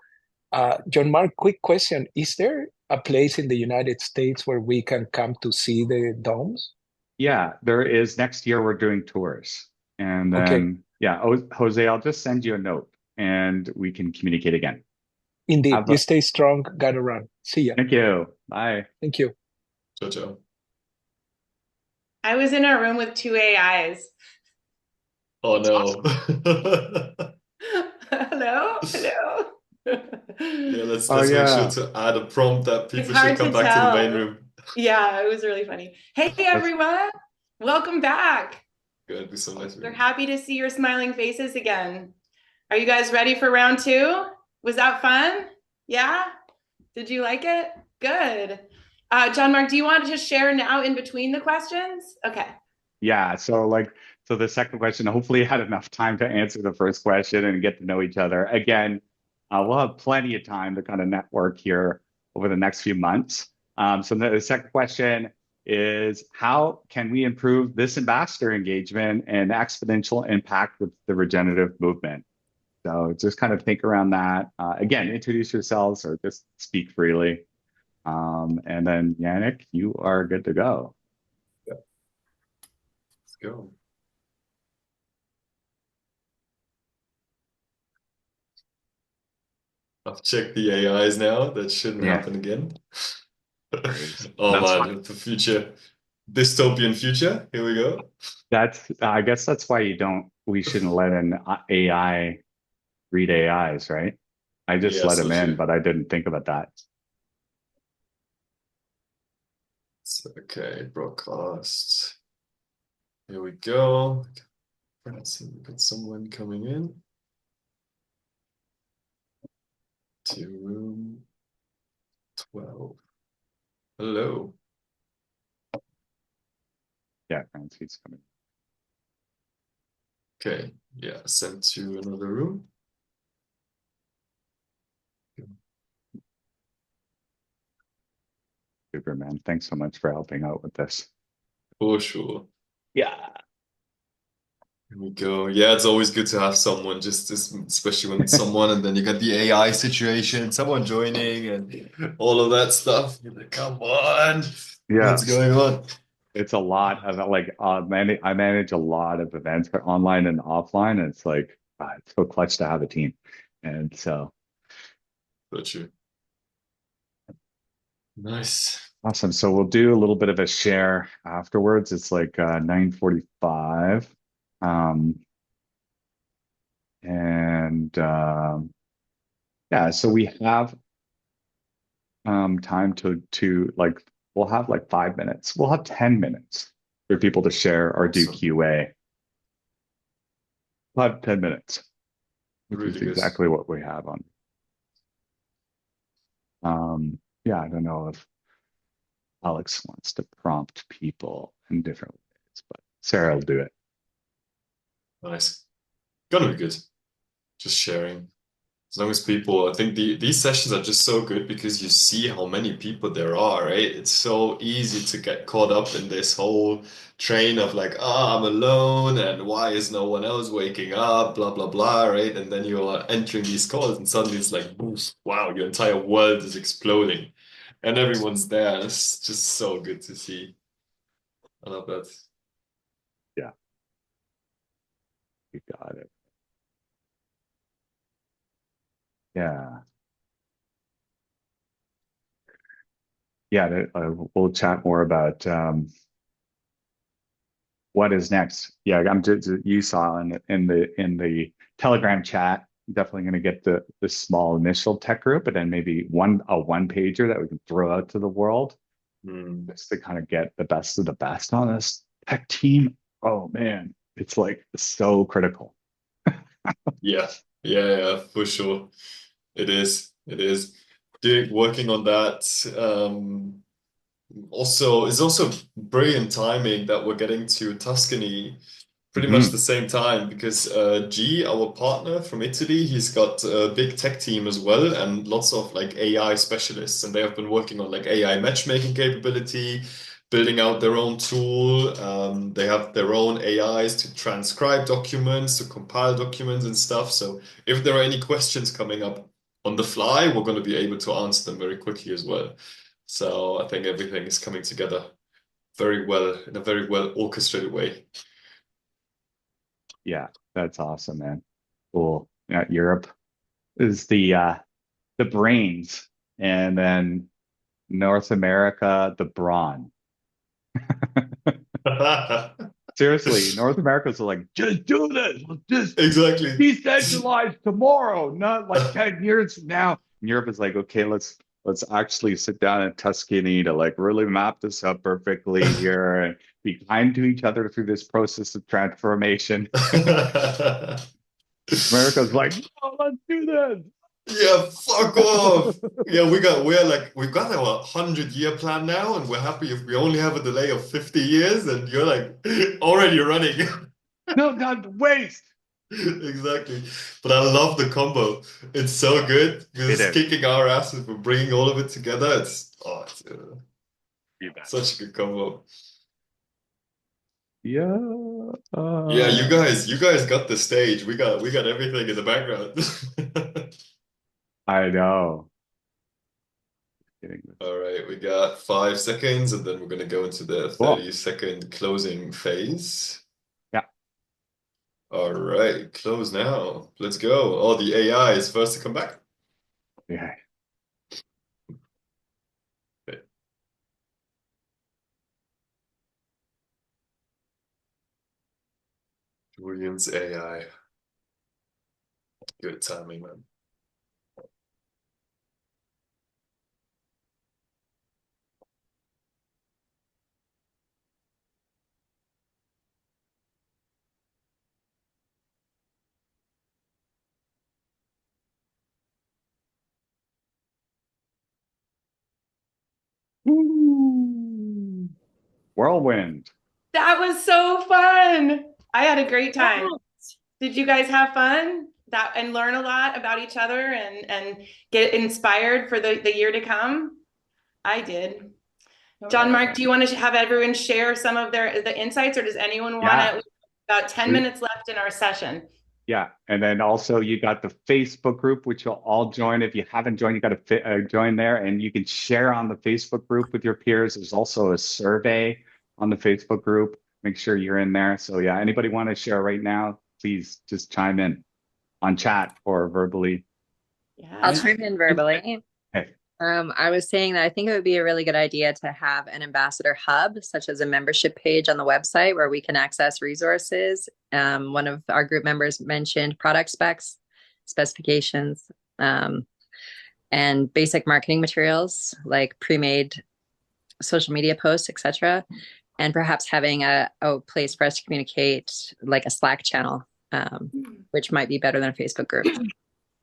John Mark, quick question: is there a place in the United States where we can come to see the domes? Yeah, there is next year we're doing tours. And Okay, then yeah, Jose, I'll just send you a note and we can communicate again. indeed. Have You a, stay strong. Gotta run. See ya. thank you. Bye. Thank you. Ciao, ciao. I was in a room with two AIs. Oh That's awesome. no. Hello? Hello? Yeah, Oh let's make sure yeah. to add a prompt that It's people should hard to come back to the main tell. room. Yeah, it was really funny. Hey, That's everyone. Welcome back. Good, be so nice. We're happy to see your smiling faces again. Are you guys ready for round two? Was that fun? Yeah? Did you like it? Good. John Mark, do you want to just share now in between the questions? Okay. Yeah, so the second question, hopefully I had enough time to answer the first question and get to know each other. Again, we'll have plenty of time to kind of network here over the next few months. So the second question is how can we improve this ambassador engagement and exponential impact with the regenerative movement? So just kind of think around that. Again, introduce yourselves or just speak freely. And then Yannick, you are good to go. Yeah, let's go. I've checked the AIs now. That shouldn't Yeah, happen again. worries. Oh That's why man, the future, dystopian future. Here we go. I guess that's why we shouldn't let an AI read AIs, right? I just Yeah, let so them in, true. but I didn't think about that. Okay, broadcast. Here we go. Let's see, we got someone coming in to room 12. Hello. Yeah, Francie's coming. Okay, yeah, sent to another room. Superman. Thanks so much for helping out with this. For sure. Yeah. Here we go. Yeah, it's always good to have someone, especially when it's someone, and then you got the AI situation, someone joining, and all of that stuff. You're like, come on, Yeah. what's going on? it's a lot of like I manage a lot of events online and offline, and it's like it's so clutch to have a team. And so Got you. Nice. awesome. So we'll do a little bit of a share afterwards. It's like 9:45. Um and yeah, so we have time to like we'll have like 5 minutes. We'll have 10 minutes for people to share or do Awesome. QA. 5 10 minutes, which Really is good. exactly what we have on. Yeah, I don't know if Alex wants to prompt people in different ways, but Sarah will do it. Nice. Gonna be good. Just sharing. As long as people, I think these sessions are just so good because you see how many people there are, right? It's so easy to get caught up in this whole train of like, ah, I'm alone, and why is no one else waking up, blah, blah, blah, right? And then you are entering these calls, and suddenly it's like, boof, wow, your entire world is exploding, and everyone's there. And it's just so good to see. I love that. Yeah, you got it. Yeah. Yeah, we'll chat more about what is next. Yeah, I'm just you saw in the Telegram chat. Definitely going to get the small initial tech group, and then maybe a one pager that we can throw out to the world just to kind of get the best of the best on this tech team. Oh man, it's like so critical. Yeah, yeah, for sure. It is. It is. Working on that. Also, it's also brilliant timing that we're getting to Tuscany pretty much the Hmm. same time because G, our partner from Italy, he's got a big tech team as well and lots of like AI specialists, and they have been working on like AI matchmaking capability, building out their own tool. They have their own AIs to transcribe documents, to compile documents and stuff. So if there are any questions coming up on the fly, we're going to be able to answer them very quickly as well. So I think everything is coming together very well in a very well orchestrated way. Yeah, that's awesome, man. Cool. Yeah, Europe is the brains, and then North America, the brawn. Seriously, North America's like, just do this. Let's just Exactly. decentralize tomorrow, not like 10 years from now. And Europe is like, okay, let's actually sit down in Tuscany to like really map this up perfectly here and be kind to each other through this process of transformation. America's like, no, let's do this. Yeah, fuck off. Yeah, we've got our 100-year plan now, and we're happy if we only have a delay of 50 years, and you're like already running. No, not waste. Exactly. But I love the combo. It's so good because It it's is. kicking our asses. We're bringing all of it together. It's You bet. such a good combo. Yeah. Yeah, you guys got the stage. We got everything in the background. I know. Kidding. All right, we got 5 seconds, and then we're gonna go into the Cool. 30-second closing phase. Yeah. All right, close now. Let's go. Oh, the AI is first to come back. Yeah. Okay. Julian's AI. Good timing, man. Woo. Whirlwind. That was so fun. I had a great time. Did you guys have fun? That and learn a lot about each other and get inspired for the year to come? I did. John Mark, do you want to have everyone share some of the insights, or does anyone want Yeah. to? About 10 minutes left in our session. Yeah. And then also you got the Facebook group, which you'll all join. If you haven't joined, you got to join there, and you can share on the Facebook group with your peers. There's also a survey on the Facebook group. Make sure you're in there. So yeah, anybody want to share right now, please just chime in on chat or verbally. I'll Yeah. chime in verbally. Okay. I was saying that I think it would be a really good idea to have an ambassador hub, such as a membership page on the website where we can access resources. One of our group members mentioned product specs, specifications, and basic marketing materials like pre-made social media posts, etc. And perhaps having a place for us to communicate, like a Slack channel, which might be better than a Facebook group.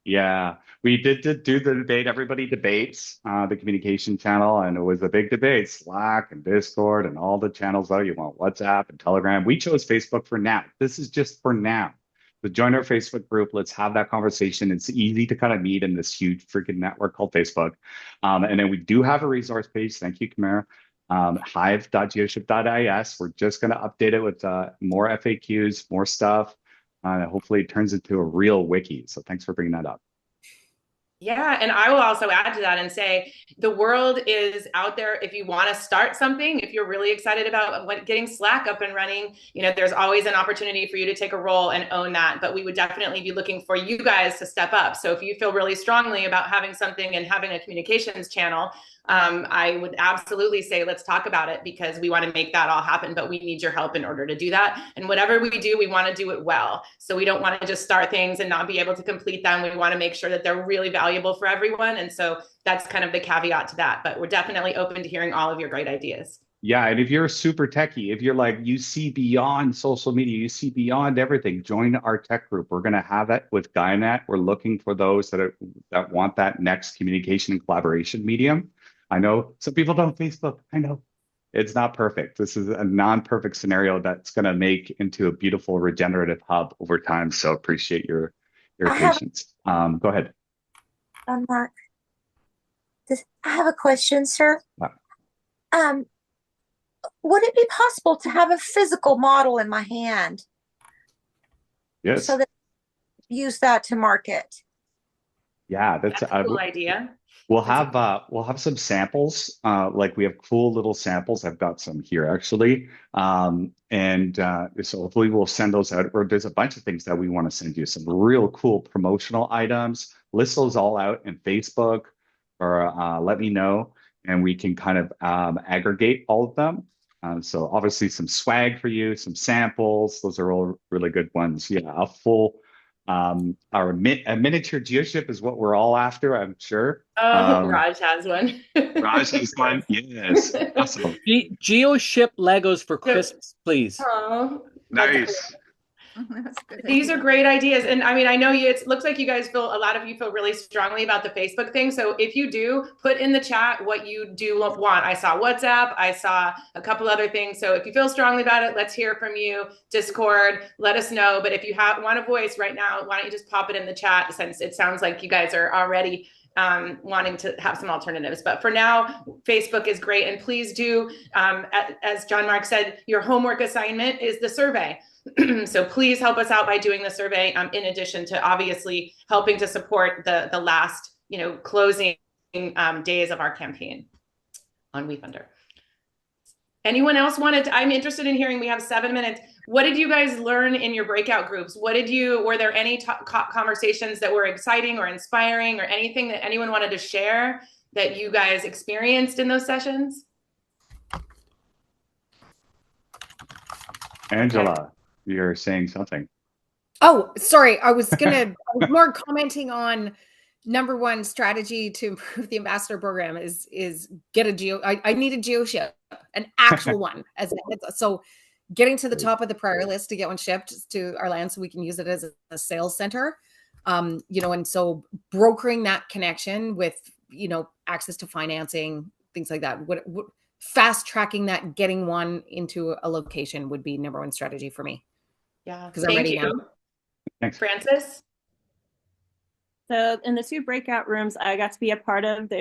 Yeah, we did do the debate. Everybody debates the communication channel, and it was a big debate. Slack and Discord and all the channels that you want, WhatsApp and Telegram. We chose Facebook for now. This is just for now. So join our Facebook group. Let's have that conversation. It's easy to kind of meet in this huge freaking network called Facebook. And then we do have a resource page. Thank you, Kamara. Hive.geoship.is. We're just going to update it with more FAQs, more stuff. Hopefully it turns into a real wiki. So thanks for bringing that up. Yeah, and I will also add to that and say the world is out there. If you want to start something, if you're really excited about getting Slack up and running, there's always an opportunity for you to take a role and own that. But we would definitely be looking for you guys to step up. So if you feel really strongly about having something and having a communications channel, I would absolutely say, let's talk about it, because we want to make that all happen, but we need your help in order to do that. And whatever we do, we want to do it well. So we don't want to just start things and not be able to complete them. We want to make sure that they're really valuable for everyone. And so that's kind of the caveat to that, but we're definitely open to hearing all of your great ideas. Yeah, and if you're a super techie, if you're like, you see beyond social media, you see beyond everything, join our tech group. We're going to have it with GuyNet. We're looking for those that want that next communication and collaboration medium. I know some people don't Facebook. I know it's not perfect. This is a non-perfect scenario that's going to make into a beautiful regenerative hub over time. So appreciate your patience. Go ahead. Mark, I have a question, sir. Would it be possible to have a physical model in my hand? Yes. So that use that to market. Yeah, that's a cool idea. We'll have some samples. Like we have cool little samples. I've got some here actually. So hopefully we'll send those out. Or there's a bunch of things that we want to send you. Some real cool promotional items. List those all out in Facebook, or let me know, and we can kind of aggregate all of them. So obviously some swag for you, some samples. Those are all really good ones. Yeah, a full. A miniature geoship is what we're all after, I'm sure. Raj has one. Raj has one. Yes. Awesome. Geoship Legos for Christmas, please. Oh, nice. These are great ideas. And I mean, I know it looks like a lot of you feel really strongly about the Facebook thing. So if you do, put in the chat what you do want. I saw WhatsApp, I saw a couple other things. So if you feel strongly about it, let's hear from you. Discord, let us know. But if you want a voice right now, why don't you just pop it in the chat, since it sounds like you guys are already wanting to have some alternatives. But for now, Facebook is great. And please do, as John Mark said, your homework assignment is the survey. So please help us out by doing the survey, in addition to obviously helping to support the last, closing days of our campaign on WeFunder. Anyone else I'm interested in hearing, we have 7 minutes. What did you guys learn in your breakout groups? Were there any conversations that were exciting or inspiring, or anything that anyone wanted to share that you guys experienced in those sessions? Angela, you're saying something. Oh, sorry. I was more commenting on number one strategy to improve the ambassador program is get I need a Geoship, an actual one. So getting to the top of the priority list to get one shipped to our land so we can use it as a sales center. And so brokering that connection with, access to financing, things like that. What fast tracking that, getting one into a location would be number one strategy for me. Yeah. Because I'm ready now. Thanks. Francis? So in the 2 breakout rooms I got to be a part of,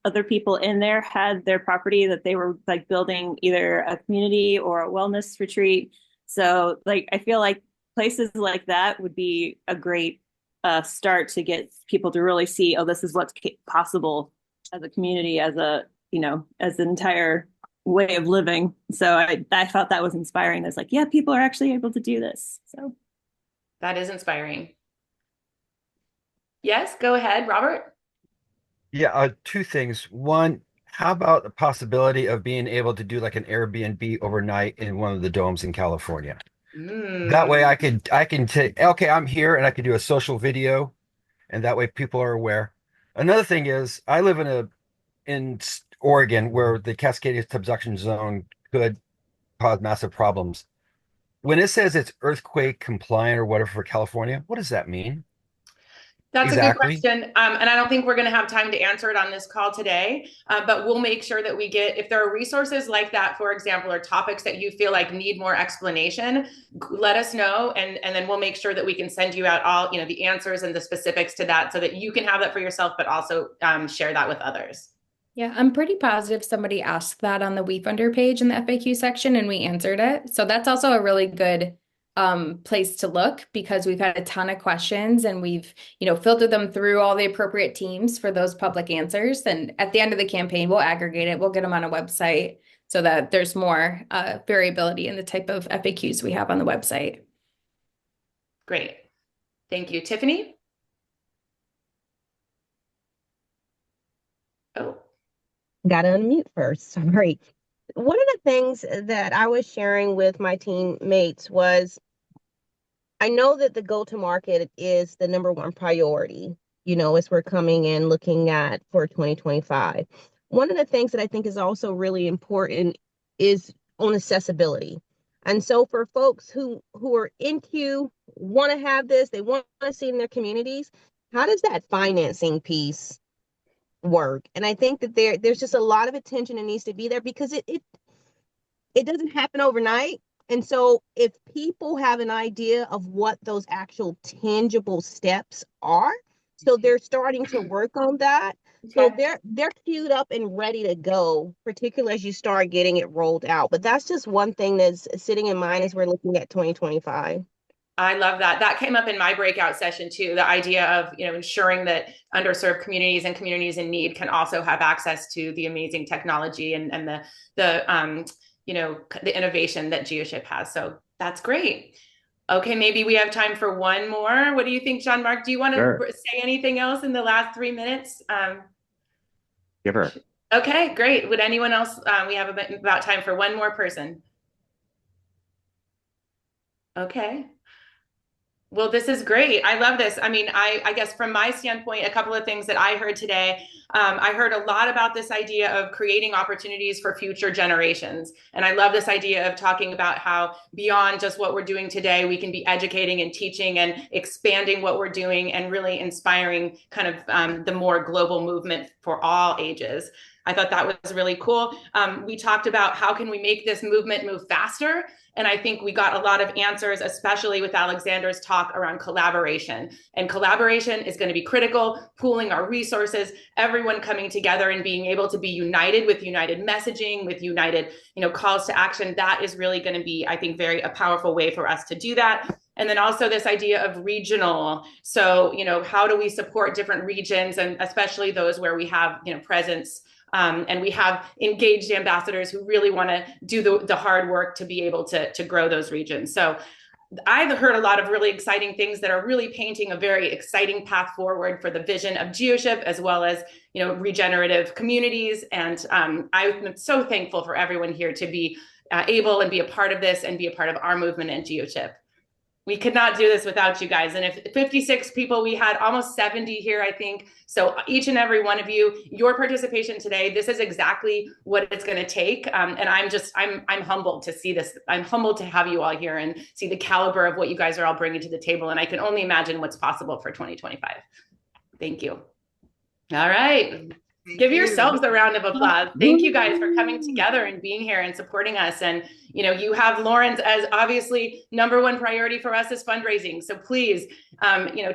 other people in there had their property that they were like building either a community or a wellness retreat. So I feel like places like that would be a great start to get people to really see, oh, this is what's possible as a community, as an entire way of living. So I thought that was inspiring. That's like, yeah, people are actually able to do this. So that is inspiring. Yes, go ahead, Robert. Yeah, two things. One, how about the possibility of being able to do like an Airbnb overnight in one of the domes in California? That way I can take, okay, I'm here and I can do a social video, and that way people are aware. Another thing is I live in Oregon where the Cascadian subduction zone could cause massive problems. When it says it's earthquake compliant or whatever for California, what does that mean? That's a good Exactly. question. And I don't think we're going to have time to answer it on this call today, but we'll make sure that we get, if there are resources like that, for example, or topics that you feel like need more explanation, let us know. And then we'll make sure that we can send you out all, the answers and the specifics to that so that you can have that for yourself, but also share that with others. Yeah, I'm pretty positive somebody asked that on the WeFunder page in the FAQ section and we answered it. So that's also a really good place to look because we've had a ton of questions and we've, filtered them through all the appropriate teams for those public answers. And at the end of the campaign, we'll aggregate it. We'll get them on a website so that there's more variability in the type of FAQs we have on the website. Great. Thank you. Tiffany? Oh. Got to unmute first. Sorry. One of the things that I was sharing with my teammates was I know that the go-to-market is the number one priority, as we're coming in looking at for 2025. One of the things that I think is also really important is on accessibility. And so for folks who are into, want to have this, they want to see it in their communities, how does that financing piece work? And I think that there's just a lot of attention that needs to be there because it doesn't happen overnight. And so if people have an idea of what those actual tangible steps are, so they're starting to work on that. So they're queued up and ready to go, particularly as you start getting it rolled out. But that's just one thing that's sitting in mind as we're looking at 2025. I love that. That came up in my breakout session too. The idea of, ensuring that underserved communities and communities in need can also have access to the amazing technology and the innovation that Geoship has. So that's great. Okay, maybe we have time for one more. What do you think, Jean-Marc? Do you want to say anything else in the last 3 minutes? Give her. Okay, great. Would anyone else? We have about time for one more person. Okay. Well, this is great. I love this. I mean, I guess from my standpoint, a couple of things that I heard today, I heard a lot about this idea of creating opportunities for future generations. And I love this idea of talking about how beyond just what we're doing today, we can be educating and teaching and expanding what we're doing and really inspiring kind of the more global movement for all ages. I thought that was really cool. We talked about how can we make this movement move faster? And I think we got a lot of answers, especially with Alexander's talk around collaboration. And collaboration is going to be critical, pooling our resources, everyone coming together and being able to be united with united messaging, with united, calls to action. That is really going to be, I think, a powerful way for us to do that. And then also this idea of regional. So, how do we support different regions and especially those where we have, presence and we have engaged ambassadors who really want to do the hard work to be able to grow those regions. So I've heard a lot of really exciting things that are really painting a very exciting path forward for the vision of Geoship, as well as, regenerative communities. And I'm so thankful for everyone here to be able and be a part of this and be a part of our movement at Geoship. We could not do this without you guys. And if 56 people, we had almost 70 here, I think. So each and every one of you, your participation today, this is exactly what it's going to take. And I'm humbled to see this. I'm humbled to have you all here and see the caliber of what you guys are all bringing to the table. And I can only imagine what's possible for 2025. Thank you. All right. Give yourselves a round of applause. Thank you guys for coming together and being here and supporting us. And, you have Lauren's as obviously number one priority for us is fundraising. So please,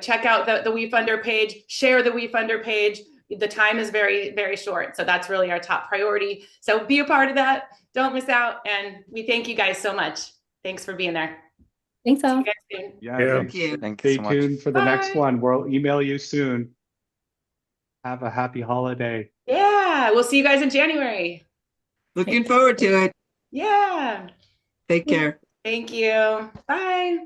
check out the WeFunder page, share the WeFunder page. The time is very, very short. So that's really our top priority. So be a part of that. Don't miss out. And we thank you guys so much. Thanks for being there. Thanks, all. Yeah, Thank you. Stay tuned for the next one. We'll email you soon. Have a happy holiday. Yeah, we'll see you guys in January. Looking forward to it. Yeah. Take care. Thank you. Bye.